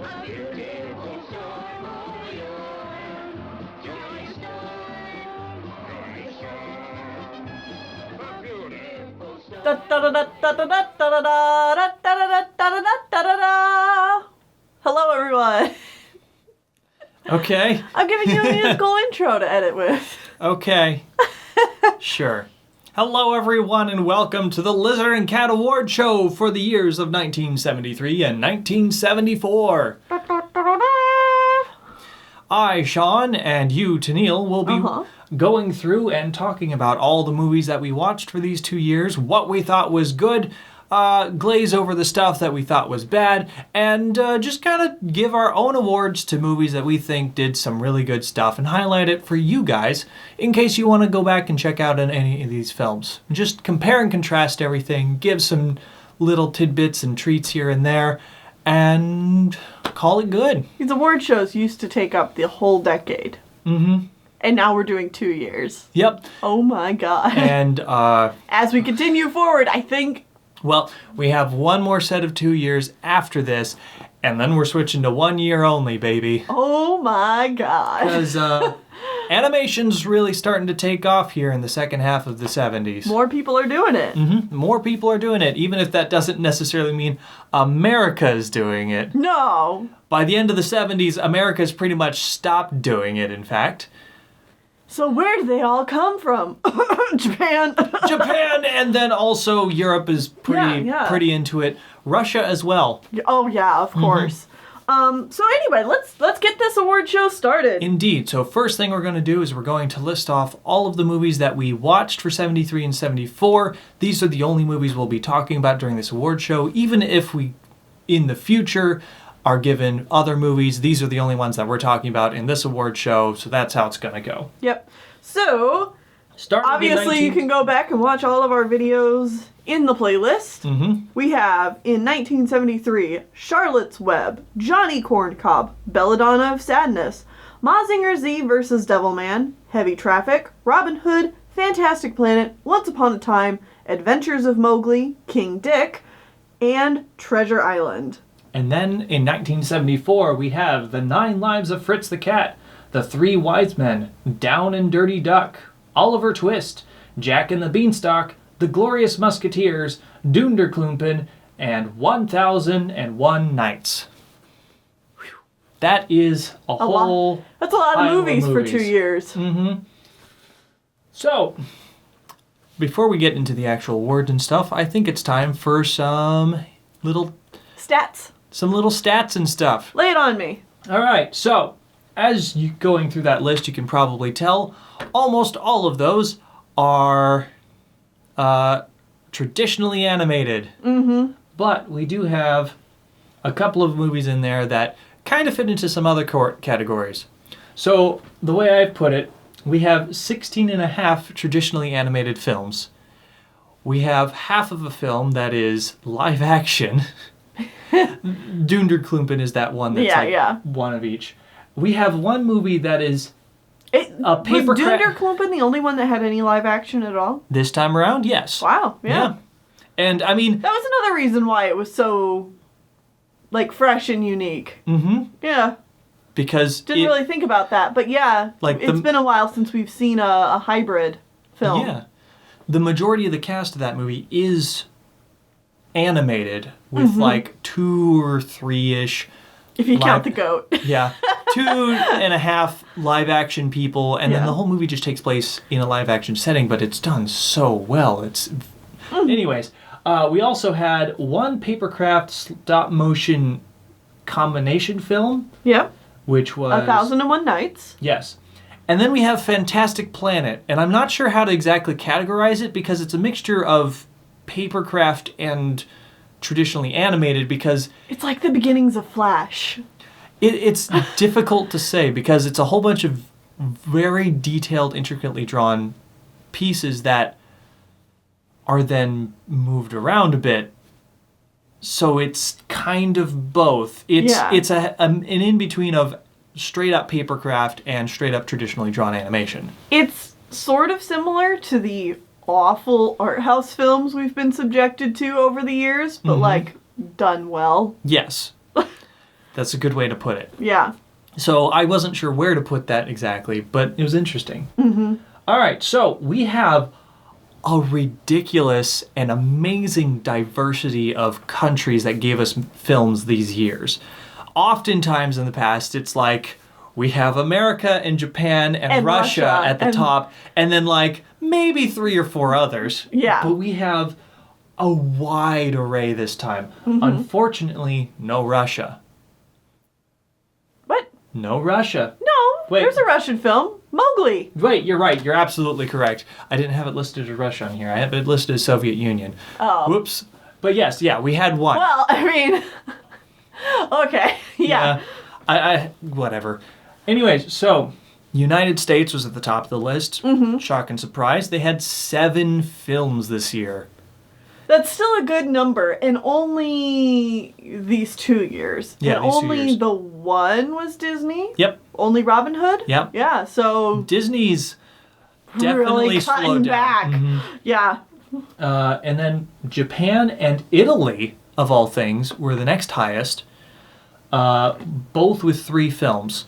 Hello, everyone. Okay. I'm giving you a musical intro to edit with. Okay. Sure. Hello, everyone, and welcome to the Lizard and Cat Award Show for the years of 1973 and 1974. I, Sean, and you, Tennille, will be going through and talking about all the movies that we watched for these 2 years, what we thought was good, glaze over the stuff that we thought was bad, and just kind of give our own awards to movies that we think did some really good stuff and highlight it for you guys in case you want to go back and check out any of these films. Just compare and contrast everything, give some little tidbits and treats here and there, and call it good. These award shows used to take up the whole decade. Mm-hmm. And now we're doing 2 years. Yep. Oh my god. And as we continue forward, I think... Well, we have one more set of 2 years after this, and then we're switching to 1 year only, baby. Oh my god. Because animation's really starting to take off here in the second half of the 70s. More people are doing it. Mm-hmm. More people are doing it, even if that doesn't necessarily mean America's doing it. No. By the end of the 70s, America's pretty much stopped doing it, in fact. So where do they all come from? Japan. Japan, and then also Europe is pretty into it. Russia as well. Oh yeah, of course. So anyway, let's get this award show started. Indeed. So first thing we're going to do is we're going to list off all of the movies that we watched for 73 and 74. These are the only movies we'll be talking about during this award show. Even if we, in the future, are given other movies, these are the only ones that we're talking about in this award show, so that's how it's going to go. Yep. So, obviously you can go back and watch all of our videos in the playlist. Mm-hmm. We have, in 1973, Charlotte's Web, Johnny Corncob, Belladonna of Sadness, Mazinger Z vs. Devilman, Heavy Traffic, Robin Hood, Fantastic Planet, Once Upon a Time, Adventures of Mowgli, King Dick, and Treasure Island. And then in 1974, we have The 9 Lives of Fritz the Cat, The 3 Wise Men, Down and Dirty Duck, Oliver Twist, Jack and the Beanstalk, The Glorious Musketeers, Dunderklumpen, and 1001 Nights. Whew. That is a whole lot. That's a lot of movies for 2 years. Mm-hmm. So, before we get into the actual awards and stuff, I think it's time for some little... Stats. Some little stats and stuff. Lay it on me. All right, so as you going through that list, you can probably tell almost all of those are traditionally animated. Mm-hmm. But we do have a couple of movies in there that kind of fit into some other categories. So the way I've put it, we have 16 and a half traditionally animated films. We have half of a film that is live action. Dunderklumpen is that one that's one of each. We have one movie that is a paper... Was Dunderklumpen the only one that had any live action at all? This time around, yes. Wow, yeah. And I mean... That was another reason why it was so, fresh and unique. Mm-hmm. Yeah. Because Didn't really think about that, but yeah, it's been a while since we've seen a hybrid film. Yeah. The majority of the cast of that movie is animated with 2 or 3-ish. If you count the goat. Yeah. 2.5 live action people, and then the whole movie just takes place in a live action setting, but it's done so well. Anyways, we also had one papercraft stop motion combination film. Yep. Which was 1001 Nights. Yes. And then we have Fantastic Planet, and I'm not sure how to exactly categorize it because it's a mixture of papercraft and traditionally animated because... It's like the beginnings of Flash. It's difficult to say because it's a whole bunch of very detailed, intricately drawn pieces that are then moved around a bit. So it's kind of both. It's an in-between of straight-up papercraft and straight-up traditionally drawn animation. It's sort of similar to the awful art house films we've been subjected to over the years, but done well. Yes. That's a good way to put it. Yeah. So I wasn't sure where to put that exactly, but it was interesting. Mm-hmm. All right, so we have a ridiculous and amazing diversity of countries that gave us films these years. Oftentimes in the past, it's like we have America and Japan and Russia at the top, and then like maybe 3 or 4 others. Yeah. But we have a wide array this time. Mm-hmm. Unfortunately, no Russia. What? No Russia. No, Wait. There's a Russian film, Mowgli. Wait, you're right. You're absolutely correct. I didn't have it listed as Russia on here. I have it listed as Soviet Union. Oh. Whoops. But yes, yeah, we had one. Well, I mean, okay, yeah. I whatever. Anyways, so United States was at the top of the list. Mm-hmm. Shock and surprise. They had 7 films this year. That's still a good number, and only these 2 years. Yeah, and these 2 only years. the one was Disney? Yep. Only Robin Hood? Yep. Yeah, so Disney's definitely really slowed cutting down. back. Mm-hmm. Yeah. And then Japan and Italy, of all things, were the next highest, both with 3 films.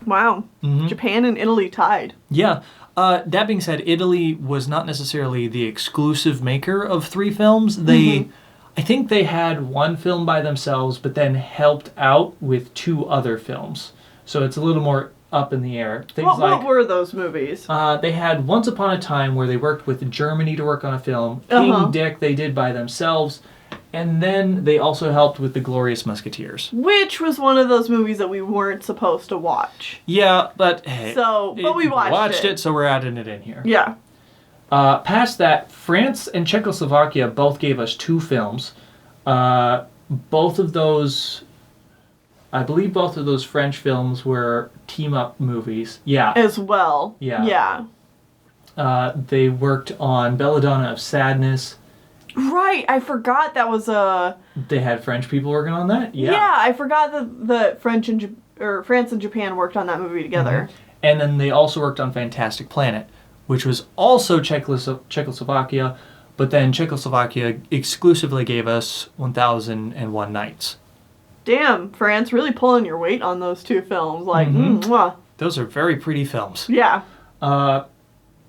Wow. Mm-hmm. Japan and Italy tied. Yeah. That being said, Italy was not necessarily the exclusive maker of 3 films. I think they had 1 film by themselves, but then helped out with 2 other films. So it's a little more up in the air. What were those movies? They had Once Upon a Time, where they worked with Germany to work on a film. King Dick they did by themselves. And then they also helped with The Glorious Musketeers. Which was one of those movies that we weren't supposed to watch. Yeah, but hey. But we watched it. So we're adding it in here. Yeah. Past that, France and Czechoslovakia both gave us 2 films. Both of those, I believe both of those French films were team-up movies. Yeah. As well. Yeah. Yeah. They worked on Belladonna of Sadness. Right, I forgot that was a... They had French people working on that? Yeah. Yeah, I forgot that France and Japan worked on that movie together. Mm-hmm. And then they also worked on Fantastic Planet, which was also Czechoslovakia, but then Czechoslovakia exclusively gave us 1001 Nights. Damn, France, really pulling your weight on those 2 films. Like, Those are very pretty films. Yeah.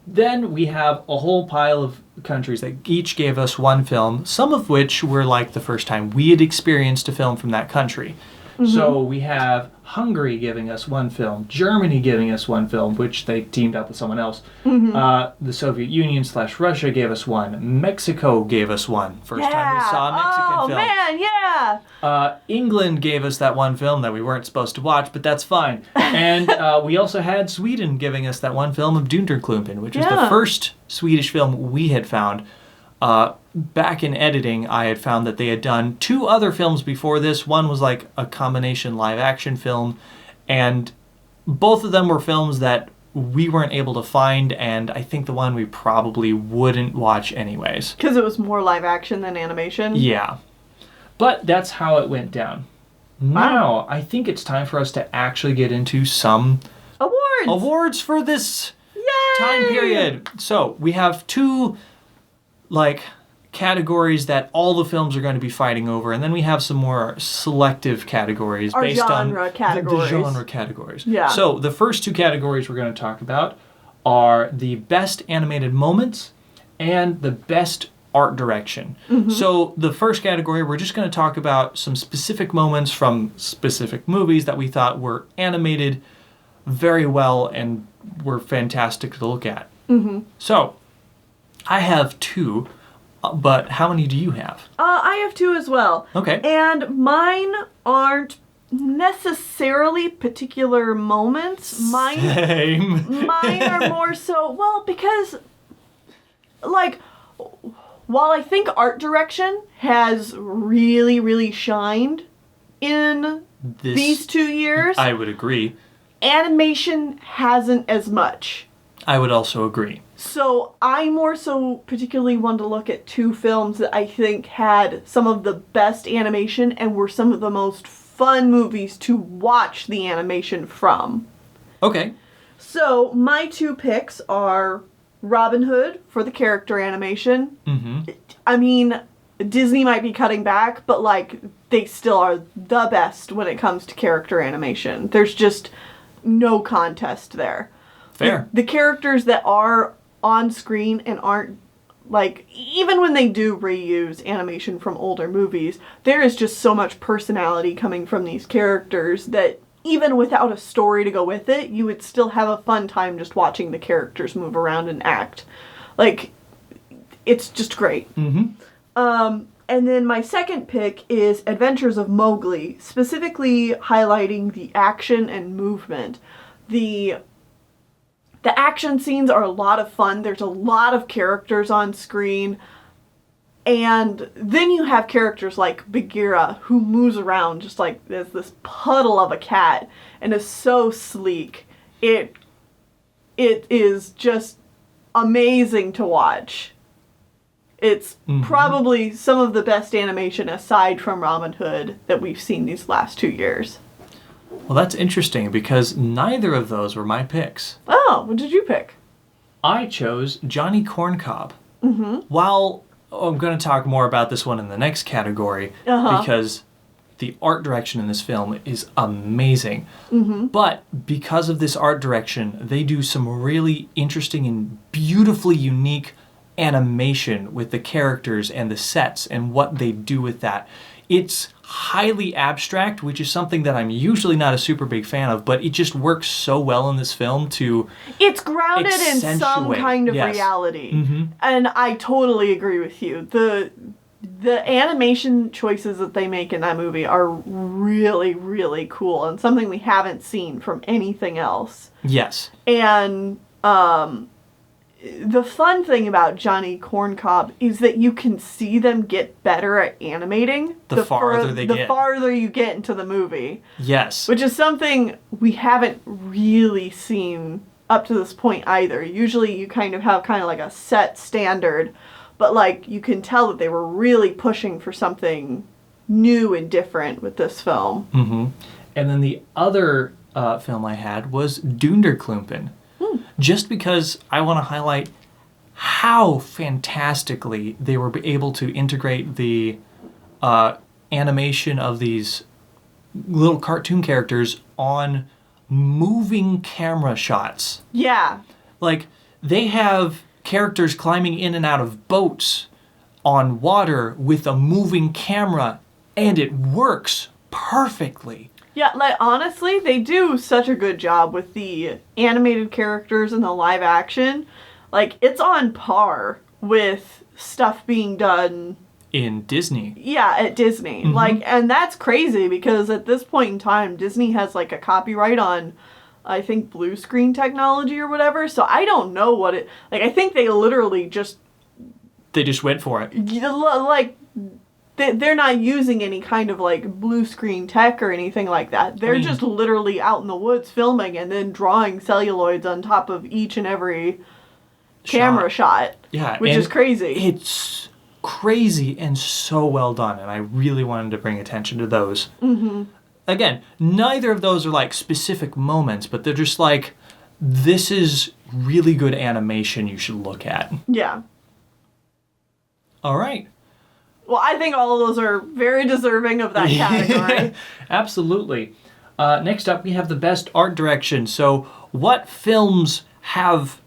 Then we have a whole pile of countries that each gave us 1 film, some of which were like the first time we had experienced a film from that country. Mm-hmm. So we have Hungary giving us 1 film, Germany giving us 1 film, which they teamed up with someone else. Mm-hmm. The Soviet Union / Russia gave us 1. Mexico gave us 1. First time we saw a Mexican film. Oh, man, yeah! England gave us that 1 film that we weren't supposed to watch, but that's fine. And we also had Sweden giving us that 1 film of Dunderklumpen, which was the first Swedish film we had found. Back in editing, I had found that they had done 2 other films before this. One was like a combination live-action film, and both of them were films that we weren't able to find, and I think the one we probably wouldn't watch anyways. Because it was more live-action than animation? Yeah. But that's how it went down. Wow. Now, I think it's time for us to actually get into some... Awards for this time period. So, we have 2... categories that all the films are going to be fighting over, and then we have some more selective categories based on the genre categories. Yeah. So the first 2 categories we're going to talk about are the best animated moments and the best art direction. Mm-hmm. So the first category, we're just going to talk about some specific moments from specific movies that we thought were animated very well and were fantastic to look at. Mm-hmm. So I have 2, but how many do you have? I have 2 as well. Okay. And mine aren't necessarily particular moments. Same. Mine are more so, because, while I think art direction has really, really shined in these 2 years, I would agree. Animation hasn't as much. I would also agree. So I more so particularly want to look at 2 films that I think had some of the best animation and were some of the most fun movies to watch the animation from. Okay. So my 2 picks are Robin Hood for the character animation. Mm-hmm. I mean, Disney might be cutting back, but like they still are the best when it comes to character animation. There's just no contest there. Fair. The characters that are on screen and aren't, like, even when they do reuse animation from older movies, there is just so much personality coming from these characters that even without a story to go with it, you would still have a fun time just watching the characters move around and act. Like, it's just great. And then my second pick is Adventures of Mowgli, specifically highlighting the action and movement. The action scenes are a lot of fun. There's a lot of characters on screen. And then you have characters like Bagheera, who moves around just like as this puddle of a cat and is so sleek. It is just amazing to watch. It's probably some of the best animation aside from Robin Hood that we've seen these last 2 years. Well, that's interesting because neither of those were my picks. Oh, what did you pick? I chose Johnny Corncob. While I'm going to talk more about this one in the next category because the art direction in this film is amazing. But because of this art direction, they do some really interesting and beautifully unique animation with the characters and the sets and what they do with that. It's highly abstract, which is something that I'm usually not a super big fan of, but it just works so well in this film to It's grounded in some kind of reality. And I totally agree with you. The animation choices that they make in that movie are really, really cool and something we haven't seen from anything else. Yes. And the fun thing about Johnny Corncob is that you can see them get better at animating the farther you get into the movie. Yes. Which is something we haven't really seen up to this point either. Usually you kind of have like a set standard, but like you can tell that they were really pushing for something new and different with this film. And then the other film I had was Dunderklumpen. Just because I want to highlight how fantastically they were able to integrate the animation of these little cartoon characters on moving camera shots. Yeah. Like, they have characters climbing in and out of boats on water with a moving camera, and it works perfectly. Yeah, like, honestly, they do such a good job with the animated characters and the live action. Like, it's on par with stuff being done in Disney. Yeah, at Disney. Like, and that's crazy because at this point in time, Disney has like a copyright on, I think, blue screen technology or whatever. So I don't know what it, like, I think they literally just... They just went for it. Like... They're not using any kind of, like, blue screen tech or anything like that. They're just literally out in the woods filming and then drawing celluloids on top of each and every camera shot. Yeah. Which is crazy. It's crazy and so well done, and I really wanted to bring attention to those. Again, neither of those are, like, specific moments, but they're just like, this is really good animation you should look at. Yeah. All right. Well, I think all of those are very deserving of that category. Absolutely. Next up, we have the best art direction. So, what films have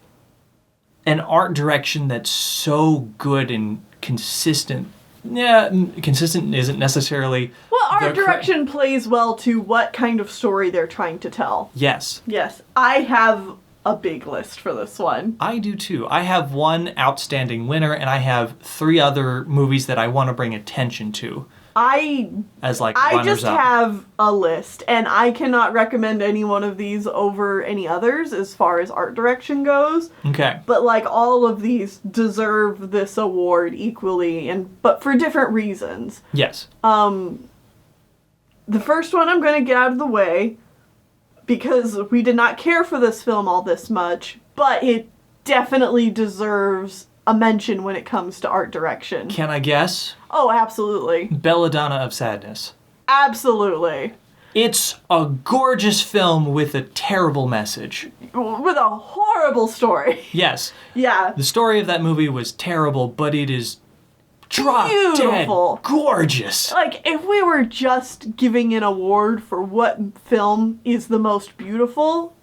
an art direction that's so good and consistent? Yeah, consistent isn't necessarily... Well, art direction plays well to what kind of story they're trying to tell. Yes. Yes. I have a big list for this one. I do too. I have one outstanding winner, and I have 3 other movies that I want to bring attention to. As like runners-up. I just have a list, and I cannot recommend any one of these over any others as far as art direction goes. Okay. But like all of these deserve this award equally, but for different reasons. Yes. The first one I'm going to get out of the way, because we did not care for this film all this much, but it definitely deserves a mention when it comes to art direction. Can I guess? Oh, absolutely. Belladonna of Sadness. Absolutely. It's a gorgeous film with a terrible message. With a horrible story. Yes. Yeah. The story of that movie was terrible, but it is Drop beautiful. Dead gorgeous. Like, if we were just giving an award for what film is the most beautiful,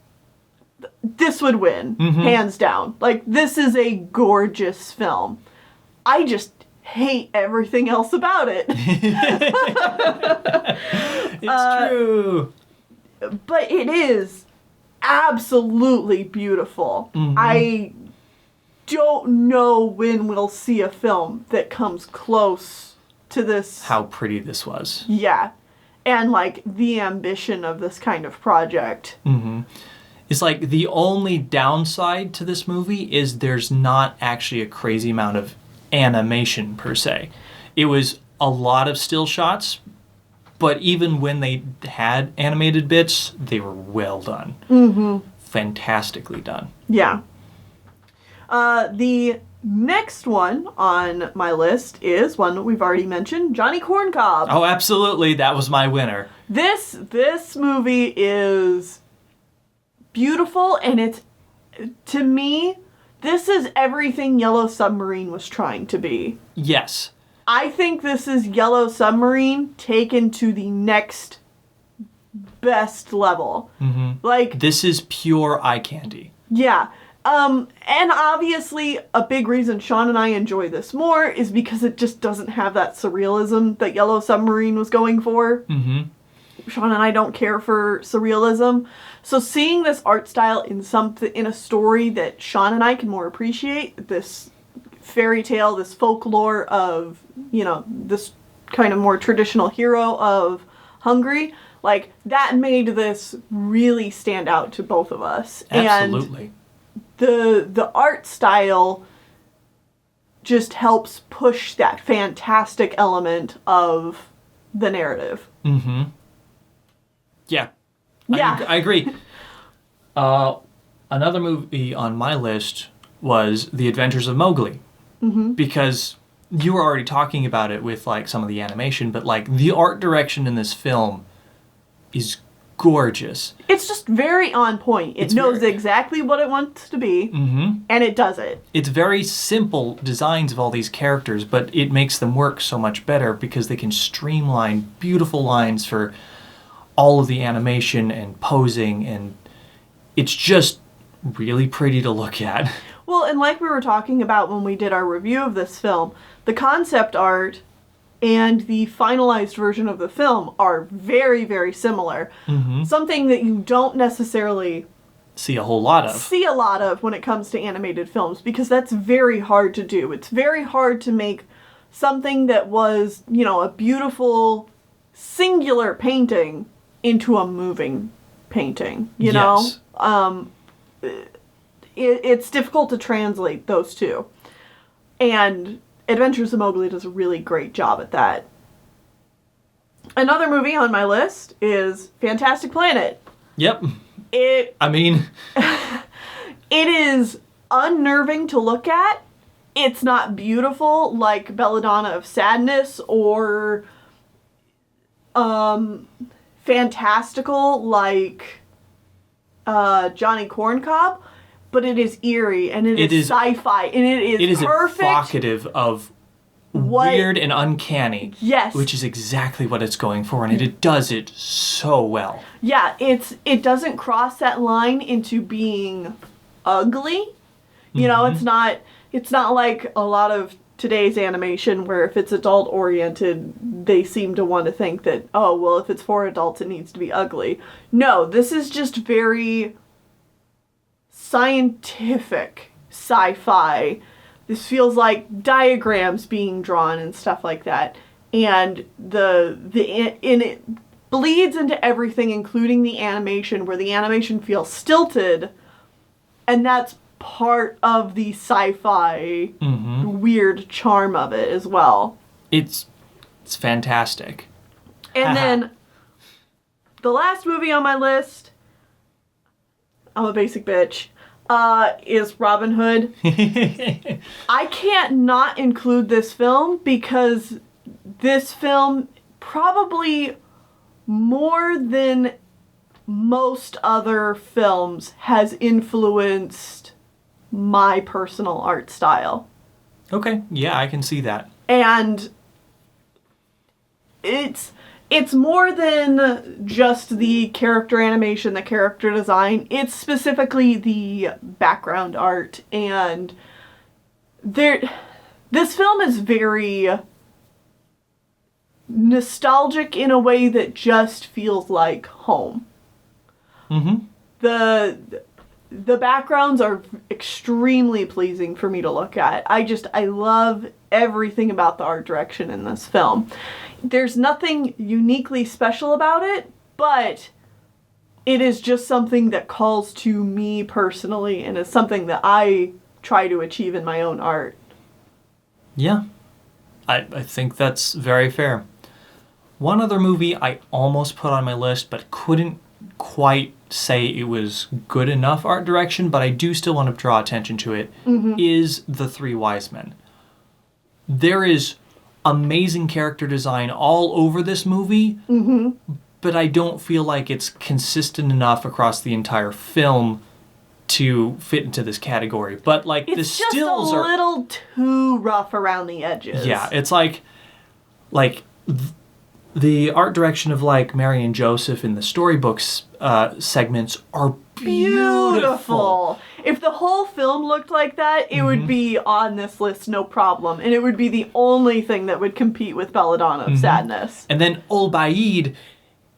this would win, hands down. Like, this is a gorgeous film. I just hate everything else about it. It's true. But it is absolutely beautiful. I don't know when we'll see a film that comes close to this. How pretty this was. Yeah. And, like, the ambition of this kind of project. It's like the only downside to this movie is there's not actually a crazy amount of animation per se. It was a lot of still shots, but even when they had animated bits, they were well done. Fantastically done. Yeah. The next one on my list is one that we've already mentioned, Johnny Corncob. Oh, absolutely. That was my winner. This movie is beautiful, and it's, to me, this is everything Yellow Submarine was trying to be. Yes. I think this is Yellow Submarine taken to the next best level. Like, this is pure eye candy. yeah. And obviously a big reason Sean and I enjoy this more is because it just doesn't have that surrealism that Yellow Submarine was going for. Sean and I don't care for surrealism. So seeing this art style in a story that Sean and I can more appreciate, this fairy tale, this folklore of, you know, this kind of more traditional hero of Hungary, like, that made this really stand out to both of us. Absolutely. And the art style just helps push that fantastic element of the narrative. Yeah. Yeah. I agree. Another movie on my list was The Adventures of Mowgli. Because you were already talking about it with, like, some of the animation, but, like, the art direction in this film is gorgeous. It's just very on point. It knows exactly what it wants to be, and it does it. It's very simple designs of all these characters, but it makes them work so much better because they can streamline beautiful lines for all of the animation and posing, and it's just really pretty to look at. Well, and like we were talking about when we did our review of this film, the concept art and the finalized version of the film are very, very similar. Something that you don't necessarily see a lot of when it comes to animated films, because that's very hard to do. It's very hard to make something that was, you know, a beautiful singular painting into a moving painting, you know? It's difficult to translate those two. And Adventures of Mowgli does a really great job at that. Another movie on my list is Fantastic Planet. Yep. It is unnerving to look at. It's not beautiful like Belladonna of Sadness or fantastical like Johnny Corncob, but it is eerie and it is sci-fi and it is perfect. Evocative of weird and uncanny. Yes. Which is exactly what it's going for, and it does it so well. Yeah, it doesn't cross that line into being ugly. You know, it's not like a lot of today's animation where if it's adult oriented, they seem to want to think that, oh, well, if it's for adults, it needs to be ugly. No, this is just very scientific sci-fi. This feels like diagrams being drawn and stuff like that. And it bleeds into everything, including the animation, where the animation feels stilted. And that's part of the sci-fi weird charm of it as well. It's fantastic. And then the last movie on my list, I'm a basic bitch, is Robin Hood. I can't not include this film because this film probably more than most other films has influenced my personal art style. Okay, yeah, I can see that. And it's more than just the character animation, the character design. It's specifically the background art. And this film is very nostalgic in a way that just feels like home. Mm-hmm. The backgrounds are extremely pleasing for me to look at. I love everything about the art direction in this film. There's nothing uniquely special about it, but it is just something that calls to me personally and is something that I try to achieve in my own art. Yeah, I think that's very fair. One other movie I almost put on my list, but couldn't quite say it was good enough art direction, but I do still want to draw attention to it, is The Three Wise Men. There is amazing character design all over this movie, but I don't feel like it's consistent enough across the entire film to fit into this category. But like the stills are a little too rough around the edges. Yeah, it's like the art direction of like Mary and Joseph in the storybooks segments are beautiful. If the whole film looked like that, it would be on this list no problem. And it would be the only thing that would compete with Belladonna of Sadness. And then Ol Baid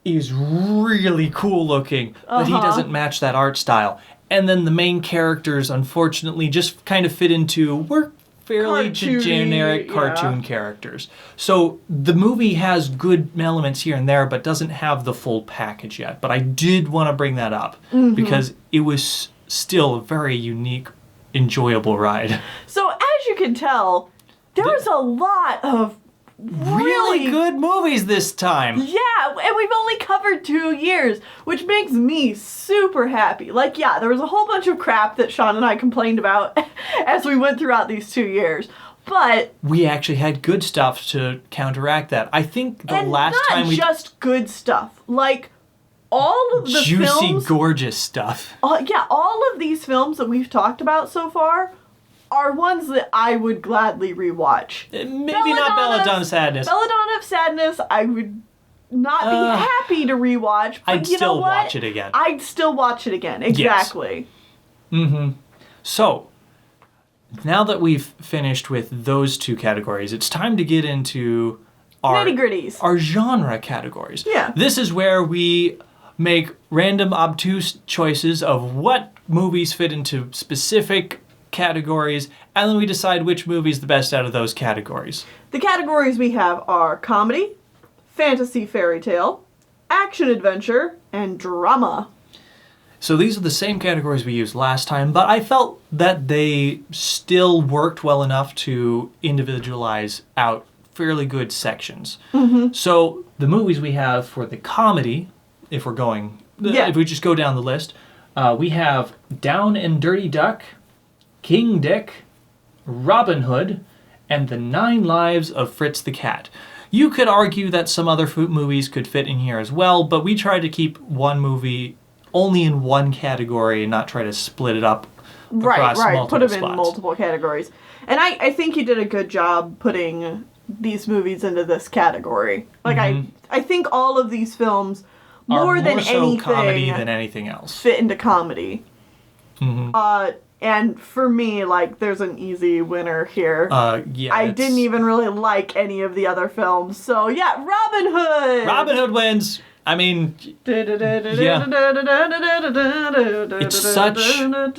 is really cool looking, but he doesn't match that art style. And then the main characters, unfortunately, just kind of fit into, we're fairly generic cartoon characters. So the movie has good elements here and there, but doesn't have the full package yet. But I did want to bring that up because it was still a very unique, enjoyable ride. So as you can tell, there was a lot of really good movies this time. Yeah, and we've only covered 2 years, which makes me super happy. Like, yeah, there was a whole bunch of crap that Sean and I complained about as we went throughout these 2 years, but we actually had good stuff to counteract that. I think the last time we... not just good stuff. Like, all of the juicy, gorgeous stuff. Yeah, all of these films that we've talked about so far are ones that I would gladly rewatch. Maybe not Belladonna of Sadness. Belladonna of Sadness, I would not be happy to rewatch, but I'd still watch it again. I'd still watch it again, exactly. Yes. So, now that we've finished with those two categories, it's time to get into our nitty-gritties. Our genre categories. Yeah. This is where we make random obtuse choices of what movies fit into specific categories, and then we decide which movie is the best out of those categories. The categories we have are comedy, fantasy fairy tale, action adventure, and drama. So these are the same categories we used last time, but I felt that they still worked well enough to individualize out fairly good sections. So the movies we have for the comedy, if we're going, if we just go down the list, we have Down and Dirty Duck, King Dick, Robin Hood, and The 9 Lives of Fritz the Cat. You could argue that some other movies could fit in here as well, but we tried to keep one movie only in one category and not try to split it up across multiple put them spots. In multiple categories. And I think you did a good job putting these movies into this category. Like, I think all of these films, more than anything, comedy than anything else, fit into comedy. And for me, like, there's an easy winner here. I didn't even really like any of the other films. So, yeah, Robin Hood! Robin Hood wins! I mean, yeah. It's such a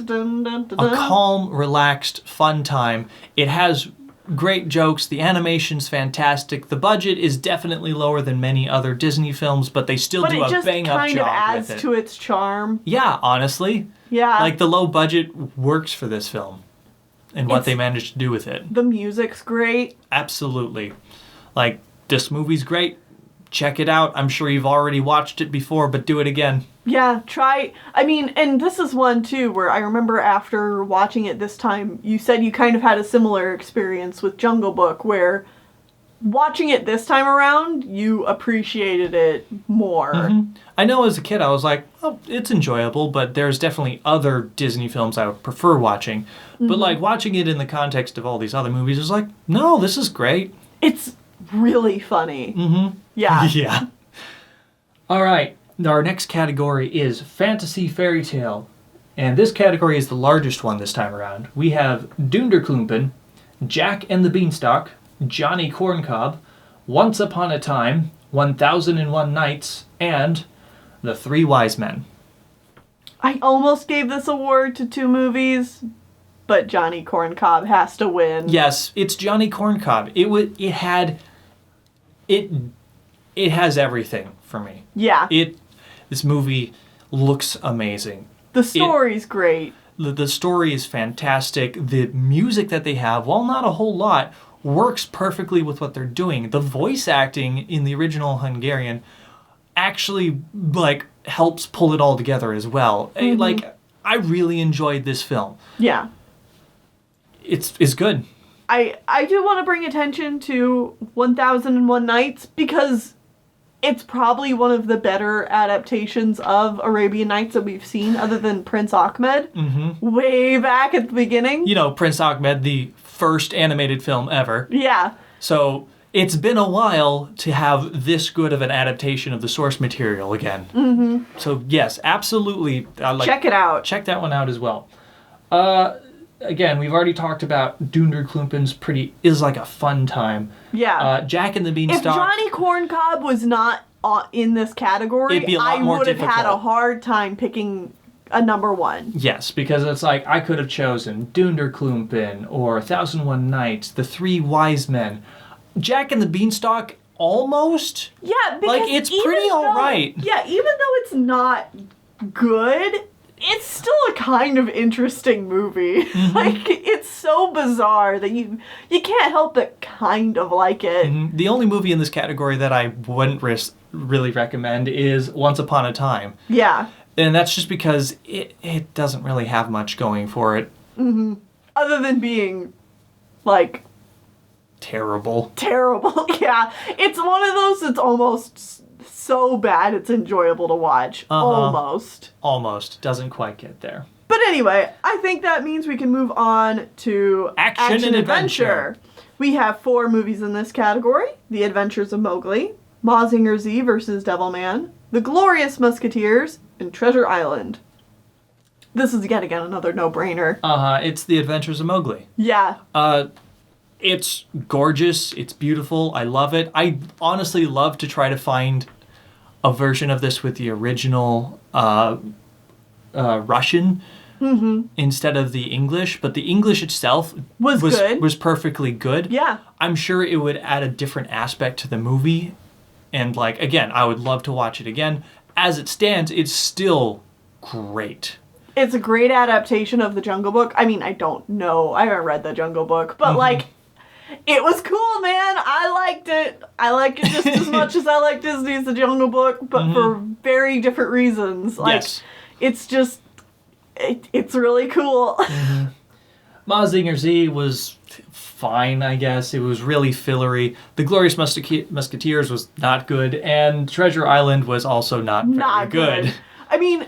calm, relaxed, fun time. It has great jokes. The animation's fantastic. The budget is definitely lower than many other Disney films, but they still do a bang-up job with it. But it just kind of adds to its charm. Yeah, honestly. Yeah. Like, the low budget works for this film and what they managed to do with it. The music's great. Absolutely. Like, this movie's great. Check it out. I'm sure you've already watched it before, but do it again. Yeah, try. I mean, and this is one, too, where I remember after watching it this time, you said you kind of had a similar experience with Jungle Book, where watching it this time around, you appreciated it more. I know as a kid I was like, oh, it's enjoyable, but there's definitely other Disney films I would prefer watching. But like watching it in the context of all these other movies is like, no, this is great. It's really funny. Mm-hmm. Yeah. Yeah. All right. Our next category is Fantasy Fairy Tale. And this category is the largest one this time around. We have Dunderklumpen, Jack and the Beanstalk, Johnny Corncob, Once Upon a Time, 1001 Nights, and The Three Wise Men. I almost gave this award to 2 movies, but Johnny Corncob has to win. Yes, it's Johnny Corncob. It has everything for me. Yeah. This movie looks amazing. The story's great. The story is fantastic. The music that they have, while not a whole lot, works perfectly with what they're doing. The voice acting in the original Hungarian actually helps pull it all together as well. Mm-hmm. I really enjoyed this film. Yeah. It's good. I do want to bring attention to 1001 Nights because it's probably one of the better adaptations of Arabian Nights that we've seen, other than Prince Ahmed, way back at the beginning. You know, Prince Ahmed, the first animated film ever. Yeah. So it's been a while to have this good of an adaptation of the source material again. Mm-hmm. So yes, absolutely. Check it out. Check that one out as well. Again, we've already talked about Dunderklumpen's is like a fun time. Yeah. Jack and the Beanstalk. If Johnny Corncob was not in this category, it'd be a lot more I would have difficult. had a hard time picking a number 1. Yes, because it's like I could have chosen Dunderklumpen or 1001 Nights, The Three Wise Men. Jack and the Beanstalk, almost. Yeah, because it's pretty alright. Yeah, even though it's not good, it's still a kind of interesting movie. Mm-hmm. It's so bizarre that you can't help but kind of like it. Mm-hmm. The only movie in this category that I wouldn't really recommend is Once Upon a Time. Yeah. And that's just because it doesn't really have much going for it. Mm-hmm. Other than being, terrible. Terrible. Yeah. It's one of those that's almost so bad it's enjoyable to watch. Almost. Almost. Doesn't quite get there. But anyway, I think that means we can move on to Action and Adventure. We have 4 movies in this category. The Adventures of Mowgli, Mazinger Z vs. Devilman, The Glorious Musketeers, and Treasure Island. This is yet again another no-brainer. It's The Adventures of Mowgli. Yeah. It's gorgeous. It's beautiful. I love it. I honestly love to try to find a version of this with the original Russian instead of the English. But the English itself was good. Was perfectly good. Yeah. I'm sure it would add a different aspect to the movie. And again, I would love to watch it again. As it stands, it's still great. It's a great adaptation of The Jungle Book. I mean, I don't know. I haven't read The Jungle Book. But, it was cool, man. I liked it. I like it just as much as I like Disney's The Jungle Book, but for very different reasons. Yes. It's just... It's really cool. Mazinger Z was fine, I guess. It was really fillery. The Glorious Musketeers was not good, and Treasure Island was also not very good. I mean,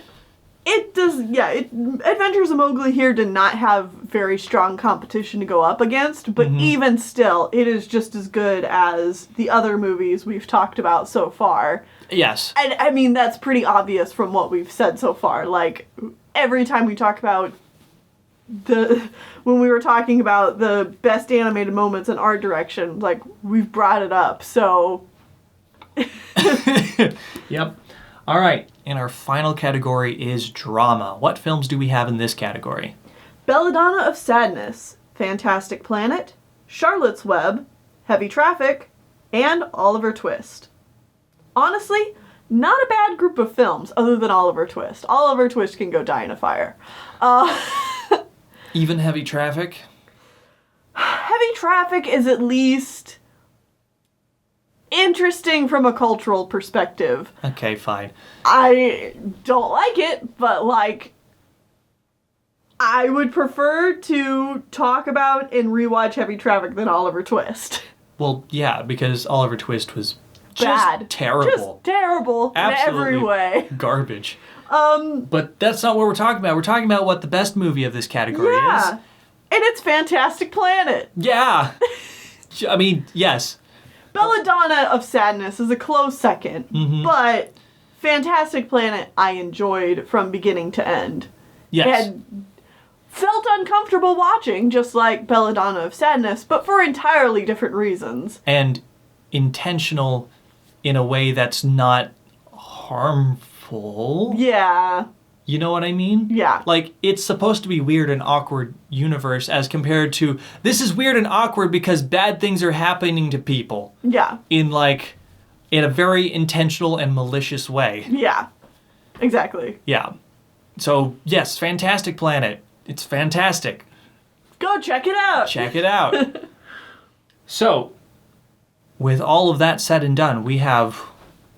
it does, Adventures of Mowgli here did not have very strong competition to go up against, but even still, it is just as good as the other movies we've talked about so far. Yes. And I mean, that's pretty obvious from what we've said so far. Every time we talk about when we were talking about the best animated moments in art direction, we've brought it up, so... Yep. All right, and our final category is drama. What films do we have in this category? Belladonna of Sadness, Fantastic Planet, Charlotte's Web, Heavy Traffic, and Oliver Twist. Honestly, not a bad group of films other than Oliver Twist. Oliver Twist can go die in a fire. Even Heavy Traffic? Heavy Traffic is at least interesting from a cultural perspective. Okay, fine. I don't like it, but I would prefer to talk about and rewatch Heavy Traffic than Oliver Twist. Well, yeah, because Oliver Twist was just bad. terrible. Just terrible Absolutely in every way. Garbage. But that's not what we're talking about. We're talking about what the best movie of this category is. And it's Fantastic Planet. Yeah. I mean, yes. Belladonna of Sadness is a close second, but Fantastic Planet I enjoyed from beginning to end. Yes. And felt uncomfortable watching, just like Belladonna of Sadness, but for entirely different reasons. And intentional in a way that's not harmful. Yeah. You know what I mean? Yeah. Like, it's supposed to be weird and awkward universe as compared to, this is weird and awkward because bad things are happening to people. Yeah. In a very intentional and malicious way. Yeah. Exactly. Yeah. So, yes, Fantastic Planet. It's fantastic. Go check it out. Check it out. So, with all of that said and done, we have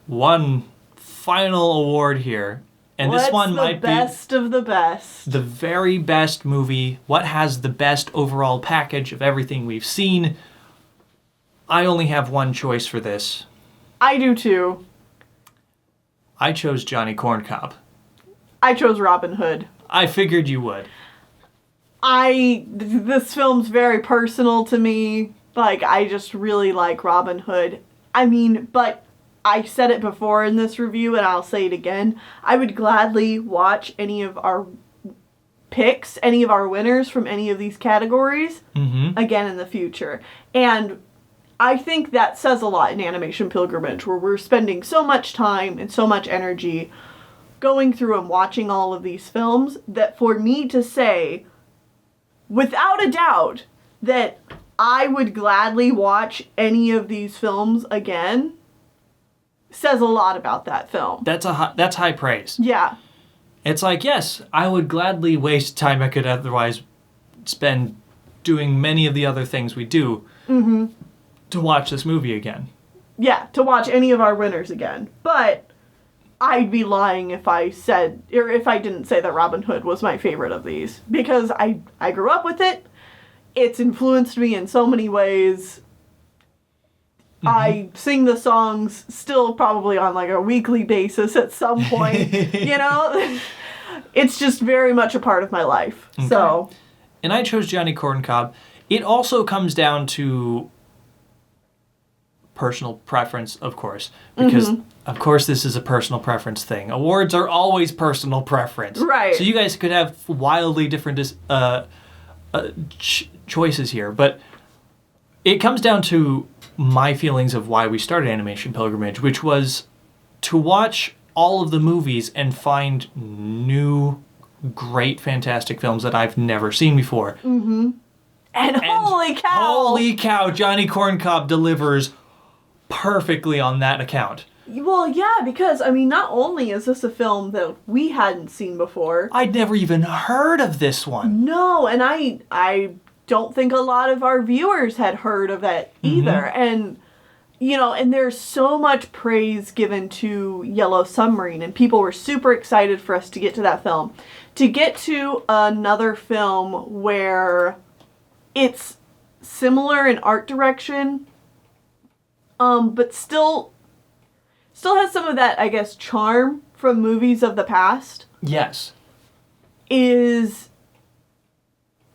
one final award here. And this one might be the best of the best. The very best movie. What has the best overall package of everything we've seen? I only have one choice for this. I do too. I chose Johnny Corncob. I chose Robin Hood. I figured you would. This film's very personal to me. Like, I just really like Robin Hood. I mean, but I said it before in this review, and I'll say it again. I would gladly watch any of our picks, any of our winners from any of these categories again in the future. And I think that says a lot in Animation Pilgrimage, where we're spending so much time and so much energy going through and watching all of these films, that for me to say, without a doubt, that I would gladly watch any of these films again, says a lot about that film. That's high praise. Yeah. It's like, yes, I would gladly waste time I could otherwise spend doing many of the other things we do to watch this movie again. Yeah, to watch any of our winners again. But I'd be lying if I said, or if I didn't say that Robin Hood was my favorite of these. Because I grew up with it. It's influenced me in so many ways. I sing the songs still probably on like a weekly basis at some point. You know? It's just very much a part of my life. Okay. So. And I chose Johnny Corncob. It also comes down to personal preference, of course, because of course this is a personal preference thing. Awards are always personal preference, right? So you guys could have wildly different choices here, but it comes down to my feelings of why we started Animation Pilgrimage, which was to watch all of the movies and find new, great, fantastic films that I've never seen before. And holy cow! Holy cow! Johnny Corncob delivers perfectly on that account. Well, yeah, because, I mean, not only is this a film that we hadn't seen before. I'd never even heard of this one. No, and I don't think a lot of our viewers had heard of it either. And, you know, and there's so much praise given to Yellow Submarine, and people were super excited for us to get to that film. To get to another film where it's similar in art direction, but still has some of that, I guess, charm from movies of the past. Yes. Is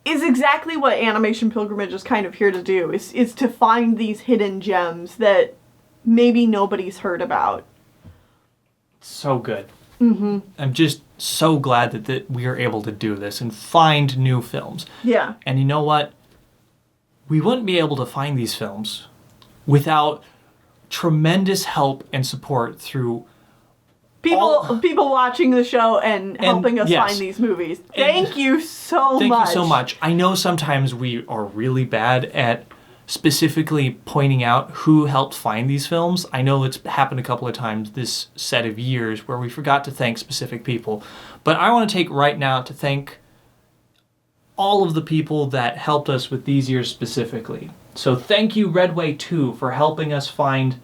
exactly what Animation Pilgrimage is kind of here to do, is to find these hidden gems that maybe nobody's heard about. So good. I'm just so glad that we are able to do this and find new films. Yeah. And you know what? We wouldn't be able to find these films without tremendous help and support through people watching the show and helping us find these movies. Thank you so much. Thank you so much. I know sometimes we are really bad at specifically pointing out who helped find these films. I know it's happened a couple of times this set of years where we forgot to thank specific people. But I want to take right now to thank all of the people that helped us with these years specifically. So thank you, Redway 2, for helping us find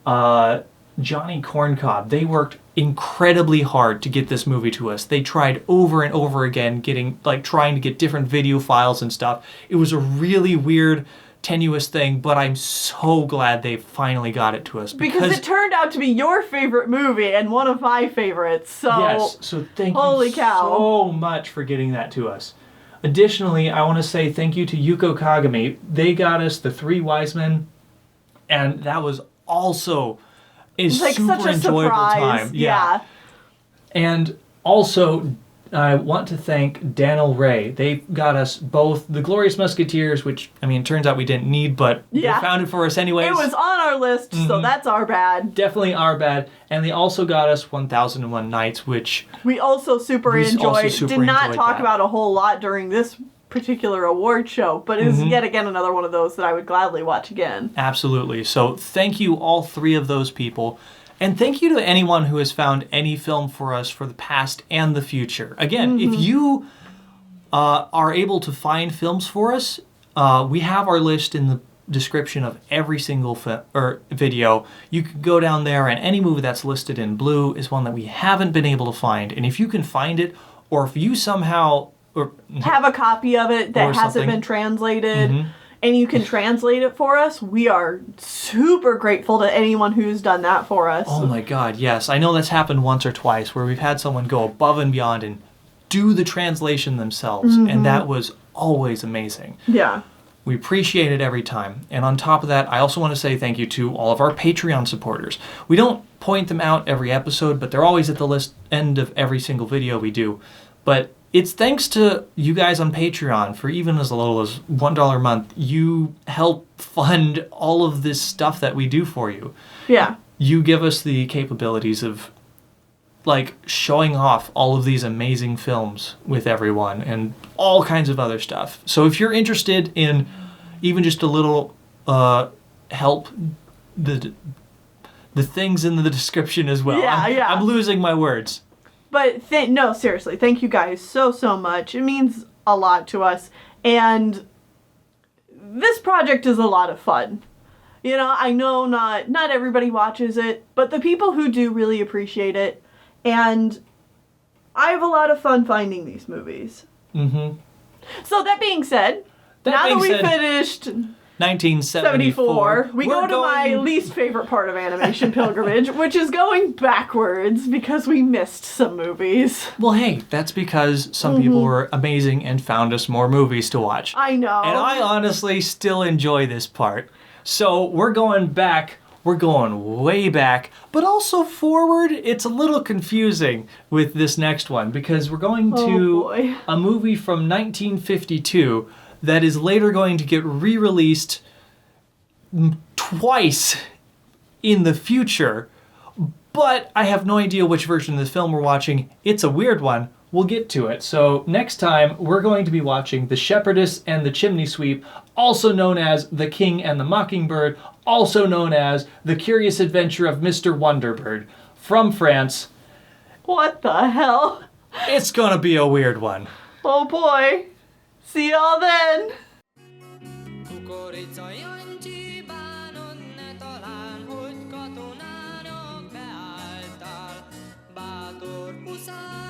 Johnny Corncob. They worked incredibly hard to get this movie to us. They tried over and over again trying to get different video files and stuff. It was a really weird, tenuous thing, but I'm so glad they finally got it to us. Because it turned out to be your favorite movie and one of my favorites. So yes, so thank you so much for getting that to us. Additionally, I want to say thank you to Yuko Kagami. They got us The Three Wise Men And that was also a like super such a enjoyable surprise. time. Yeah. And also, I want to thank Daniel Ray. They got us both the Glorious Musketeers, which, I mean, turns out we didn't need, but they found it for us anyways. It was on our list, so that's our bad. Definitely our bad. And they also got us 1001 Nights, which we also super enjoyed. Did not talk about a whole lot during this particular award show, but is yet again another one of those that I would gladly watch again. Absolutely. So thank you, all three of those people. And thank you to anyone who has found any film for us for the past and the future. Again, if you are able to find films for us, we have our list in the description of every single video. You can go down there, and any movie that's listed in blue is one that we haven't been able to find. And if you can find it, or if you somehow have a copy of it that hasn't been translated, and you can translate it for us, we are super grateful to anyone who's done that for us. Oh my God, yes. I know that's happened once or twice where we've had someone go above and beyond and do the translation themselves, and that was always amazing. Yeah. We appreciate it every time. And on top of that, I also want to say thank you to all of our Patreon supporters. We don't point them out every episode, but they're always at the end of every single video we do. But it's thanks to you guys on Patreon for even as little as $1 a month. You help fund all of this stuff that we do for you. Yeah. You give us the capabilities of like showing off all of these amazing films with everyone and all kinds of other stuff. So if you're interested in even just a little help, the things in the description as well. Yeah, I'm losing my words. But no, seriously, thank you guys so much. It means a lot to us. And this project is a lot of fun. You know, I know not everybody watches it, but the people who do really appreciate it. And I have a lot of fun finding these movies. So that being said, now that we finished 1974, we go to my least favorite part of Animation Pilgrimage, which is going backwards because we missed some movies. Well, hey, that's because some people were amazing and found us more movies to watch. I know. And I honestly still enjoy this part. So we're going back. We're going way back, but also forward. It's a little confusing with this next one because we're going to a movie from 1952 that is later going to get re-released twice in the future. But I have no idea which version of the film we're watching. It's a weird one. We'll get to it. So next time, we're going to be watching The Shepherdess and the Chimney Sweep, also known as The King and the Mockingbird, also known as The Curious Adventure of Mr. Wonderbird, from France. What the hell? It's gonna be a weird one. Oh boy. See y'all then! Bátor puszár